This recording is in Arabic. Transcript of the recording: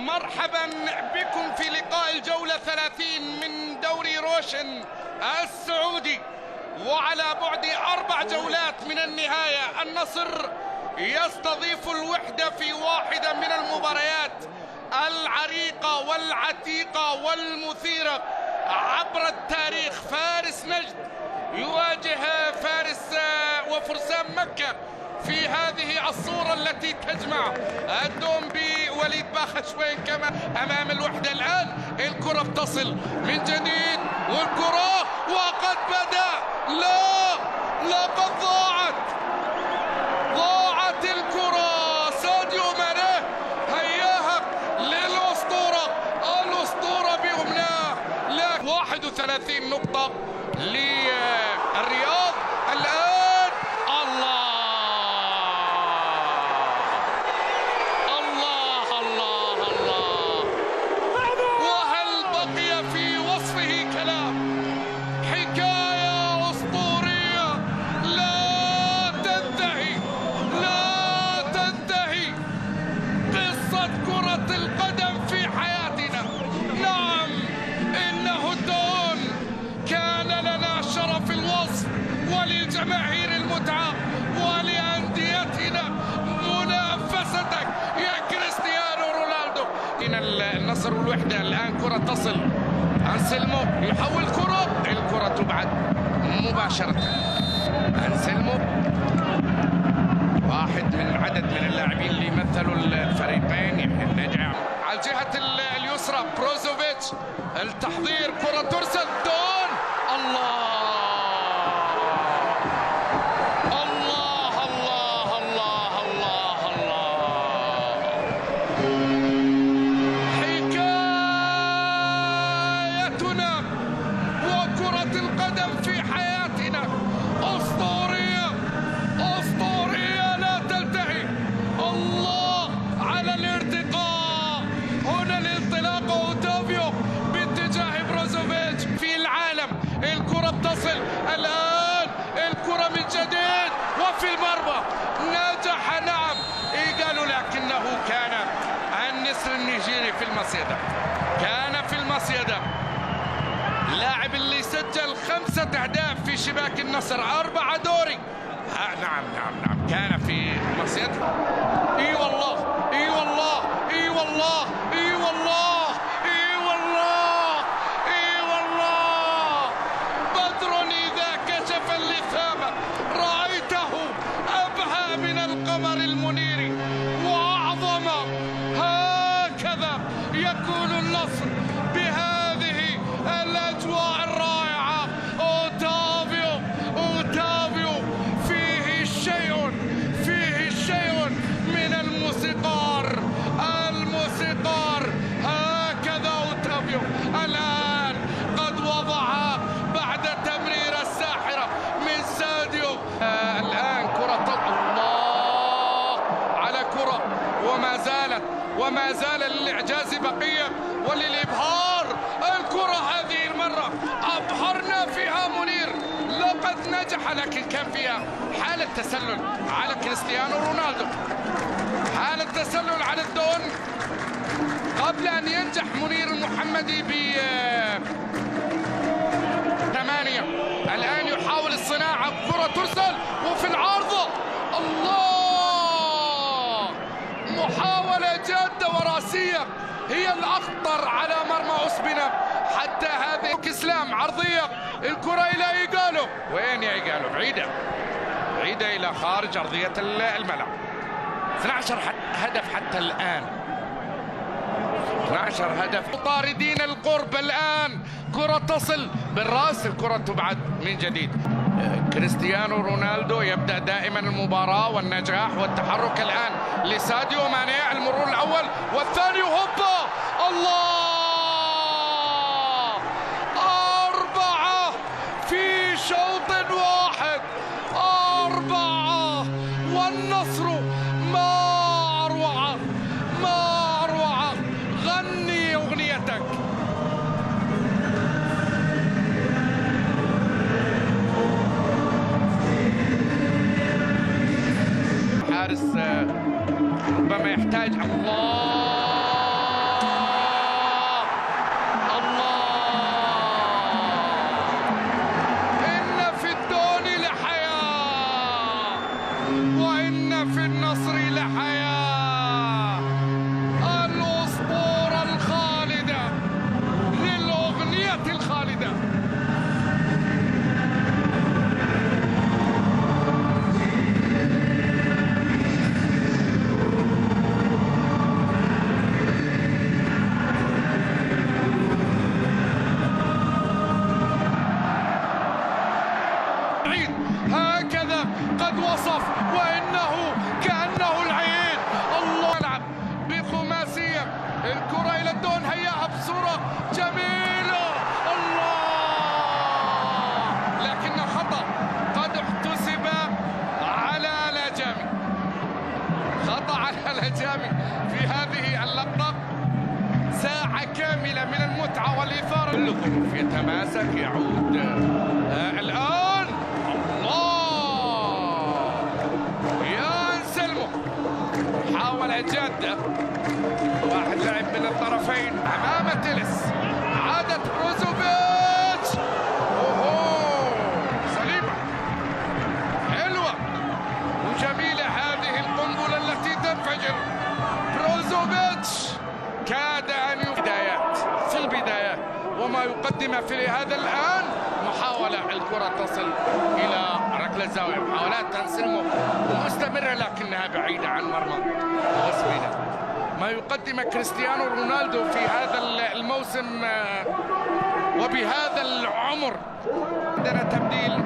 مرحبا بكم في لقاء الجولة 30 من دوري روشن السعودي، وعلى بعد 4 جولات من النهاية النصر يستضيف الوحدة في واحدة من المباريات العريقة والعتيقة والمثيرة عبر التاريخ. فارس نجد يواجه فارس وفرسان مكة في هذه الصورة التي تجمع الدومبي وليد باخشوين كما أمام الوحدة. الآن الكرة بتصل من جديد، والكرة وقد بدأ، لا لقد ضاعت الكرة. ساديو ماني هياها الأسطورة بأمناه. لا 31 نقطة للرياض الآن. الله الله الله الله، وهل بقي في وصفه كلام؟ حكاية أسطورية لا تنتهي قصة كرة القدم في حياتنا. نعم، إنه الدون كان لنا شرف الوصف، وللجماهير المتعة، ولأنديتنا منافستك يا كريستيانو رونالدو. من النصر والوحدة الآن كرة تصل، أنسلمو يحول الكرة تبعد مباشرة. أنسلمو واحد من عدد من اللاعبين اللي مثلوا الفريقين. يحيى النجع على الجهة اليسرى، بروزوفيتش التحضير، كرة ترسل، دون. الله الله الله الله الله الله، حكايتنا وكرة القدم في حياتنا أسطورية لا تنتهي. الله على الارتقاء، هنا الانطلاق، أوتافيو باتجاه بروزوفيتش في العالم. الكرة بتصل الآن، الكرة من جديد وفي المرمى. نجح، نعم قالوا، لكنه كان النسر النيجيري في المصيدة، كان في المصيدة. اللاعب اللي سجل 5 أهداف في شباك النصر، 4 دوري. نعم كان في مصيدة. اي والله اي والله اي والله اي والله اي والله اي والله. بدر إذا كشف اللثام رأيته أبهى من القمر المنير وأعظم. هكذا يكون النصر بهذه الأجواء الرائعة. أوتافيو فيه شيء من الموسيقار. هكذا أوتافيو الآن قد وضع بعد تمريرة الساحرة من ساديو. الآن كرة الله على كرة، وما زال للإعجاز بقية وللإبهار. الكرة هذه المرة أبهرنا فيها منير، لقد نجح، لكن كان فيها حالة تسلل على كريستيانو رونالدو، حالة تسلل على الدون قبل أن ينجح منير المحمدي ب 8. الآن يحاول الصناعة، كرة ترسل وفي العارضة. الله، محاولة جادة وراسية هي الأخطر على مرمى أسبنا حتى هذه. كسلام عرضية، الكرة إلى إيجالو. وين يا إيجالو؟ بعيدة إلى خارج أرضية الملعب. 12 هدف حتى الآن، 12 هدف. طاردين القرب. الآن كرة تصل بالرأس، الكرة تبعد من جديد. كريستيانو رونالدو يبدأ دائما المباراة والنجاح والتحرك. الآن لساديو ماني، المرور الأول والثاني، هوبا. الله، 4 في شوط واحد، 4. والنصر ما أروع. غني أغنيتك. حارس ربما يحتاج. الله عيد هكذا قد وصف وإنه كأنه العيد. الله يلعب بخماسية، الكرة إلى الدون، هياها بصورة جميلة، الله، لكن خطأ قد احتسب على لاجامي، خطأ على لاجامي في هذه اللقطة. ساعة كاملة من المتعة والإثارة، الظروف يتماسك، يعود الآن، الله يا أنسلمو، محاولة جادة، واحد لاعب من الطرفين أمام تيلس، عادت بروزوفيتش، أوه سليمة حلوة وجميلة هذه القنبلة التي تنفجر. بروزوفيتش كاد أن بدايات في البدايات وما يقدم في هذا الآن محاولة، الكرة تصل إلى ركلة زاوية، محاولات تنسلم مستمرة لكنها بعيدة عن مرمى أوسبينا. ما يقدم كريستيانو رونالدو في هذا الموسم وبهذا العمر. عندنا تبديل